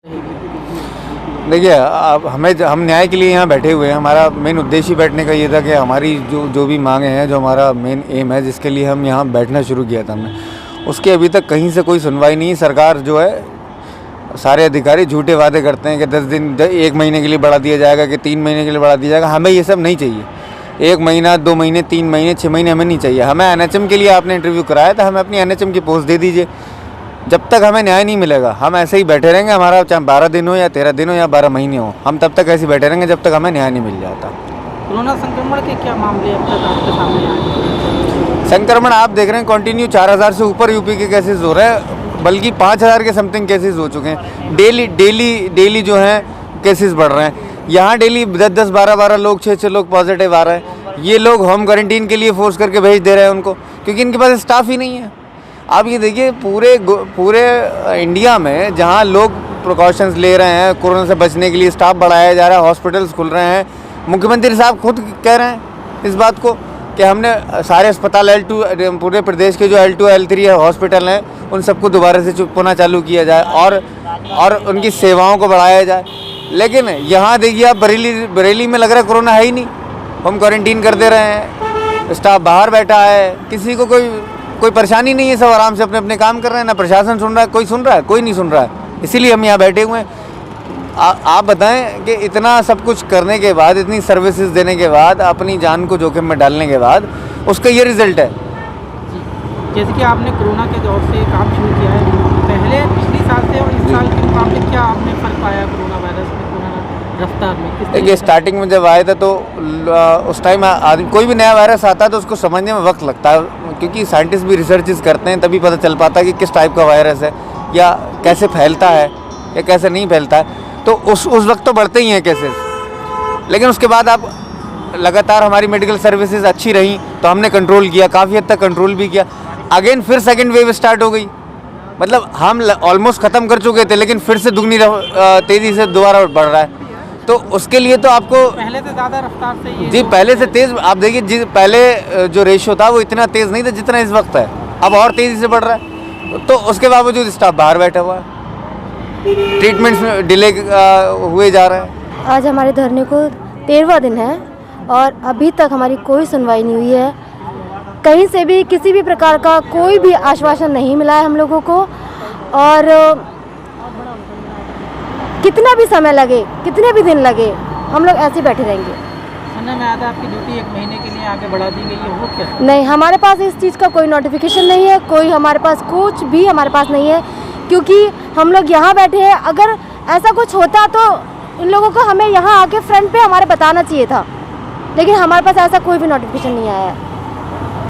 देखिए, अब हम न्याय के लिए यहाँ बैठे हुए हैं। हमारा मेन उद्देश्य ही बैठने का ये था कि हमारी जो भी मांगे हैं, जो हमारा मेन एम है, जिसके लिए हम यहाँ बैठना शुरू किया था हमने, उसकी अभी तक कहीं से कोई सुनवाई नहीं। सरकार जो है, सारे अधिकारी झूठे वादे करते हैं कि 10 दिन 1 महीने के लिए बढ़ा दिया जाएगा, कि 3 महीने के लिए बढ़ा दिया जाएगा। हमें ये सब नहीं चाहिए। 1 महीना, 2 महीने, 3 महीने, 6 महीने हमें नहीं चाहिए। हमें एनएचएम के लिए आपने इंटरव्यू कराया था, हमें अपनी एनएचएम की पोस्ट दे दीजिए। जब तक हमें न्याय नहीं मिलेगा हम ऐसे ही बैठे रहेंगे। हमारा चाहे 12 दिन हो या 13 दिन हो या 12 महीने हो, हम तब तक ऐसे ही बैठे रहेंगे जब तक हमें न्याय नहीं मिल जाता। कोरोना संक्रमण के क्या मामले अब तक आपके सामने आए? संक्रमण आप देख रहे हैं कंटिन्यू 4000 से ऊपर यूपी के केसेस हो रहे हैं, बल्कि 5000 के समथिंग केसेस हो चुके हैं। डेली जो हैं केसेस बढ़ रहे हैं। यहाँ डेली 10-10, 12-12 लोग, 6-6 लोग पॉजिटिव आ रहे हैं। ये लोग होम क्वारंटीन के लिए फोर्स करके भेज दे रहे हैं उनको, क्योंकि इनके पास स्टाफ ही नहीं है। आप ये देखिए, पूरे इंडिया में जहाँ लोग प्रिकॉशंस ले रहे हैं कोरोना से बचने के लिए, स्टाफ बढ़ाया जा रहा है, हॉस्पिटल्स खुल रहे हैं। मुख्यमंत्री साहब खुद कह रहे हैं इस बात को कि हमने सारे अस्पताल L2 पूरे प्रदेश के जो L2 L3 है हॉस्पिटल हैं, उन सबको दोबारा से पुनः चालू किया जाए और उनकी सेवाओं को बढ़ाया जाए। लेकिन यहाँ देखिए आप, बरेली में लग रहा है कोरोना है ही नहीं। होम क्वारंटीन कर दे रहे हैं, स्टाफ बाहर बैठा है, किसी को कोई परेशानी नहीं है। सब आराम से अपने अपने काम कर रहे हैं। ना प्रशासन सुन रहा है, कोई सुन रहा है, कोई नहीं सुन रहा है। इसीलिए हम यहाँ बैठे हुए हैं। आप बताएं कि इतना सब कुछ करने के बाद, इतनी सर्विसेज देने के बाद, अपनी जान को जोखिम में डालने के बाद उसका ये रिजल्ट है। जैसे कि आपने कोरोना के दौर से काम शुरू किया है, पहले पिछले साल से और इस साल के मुकाबले क्या आपने फर्क पाया कोरोना वायरस में, कोरोना रफ्तार में? देखिए, स्टार्टिंग में जब आया था तो उस टाइम कोई भी नया वायरस आता है तो उसको समझने में वक्त लगता है, क्योंकि साइंटिस्ट भी रिसर्चेस करते हैं, तभी पता चल पाता है कि किस टाइप का वायरस है या कैसे फैलता है या कैसे नहीं फैलता है। तो उस वक्त तो बढ़ते ही हैं केसेस, लेकिन उसके बाद आप लगातार हमारी मेडिकल सर्विसेज अच्छी रहीं तो हमने कंट्रोल किया, काफ़ी हद तक कंट्रोल भी किया। अगेन फिर सेकेंड वेव स्टार्ट हो गई, मतलब हम ऑलमोस्ट ख़त्म कर चुके थे, लेकिन फिर से दुगनी तेज़ी से दोबारा बढ़ रहा है। तो उसके लिए तो आपको पहले से ज़्यादा रफ्तार से ये जी, पहले से तेज़। आप देखिए, पहले जो रेशियो था वो इतना तेज़ नहीं था जितना इस वक्त है, अब और तेज़ी से बढ़ रहा है। तो उसके बावजूद स्टाफ बाहर बैठा हुआ है, ट्रीटमेंट्स में डिले हुए जा रहा है। आज हमारे धरने को 13वां दिन है और अभी तक हमारी कोई सुनवाई नहीं हुई है। कहीं से भी किसी भी प्रकार का कोई भी आश्वासन नहीं मिला है हम लोगों को, और कितना भी समय लगे, कितने भी दिन लगे, हम लोग ऐसे बैठे रहेंगे। सुनने में आता है आपकी ड्यूटी 1 महीने के लिए आगे बढ़ा दी गई है, वो क्या? नहीं, हमारे पास इस चीज़ का कोई नोटिफिकेशन नहीं है, कोई हमारे पास कुछ भी हमारे पास नहीं है, क्योंकि हम लोग यहाँ बैठे हैं। अगर ऐसा कुछ होता तो इन लोगों को हमें यहाँ आके फ्रंट पे हमारे बताना चाहिए था, लेकिन हमारे पास ऐसा कोई भी नोटिफिकेशन नहीं आया है।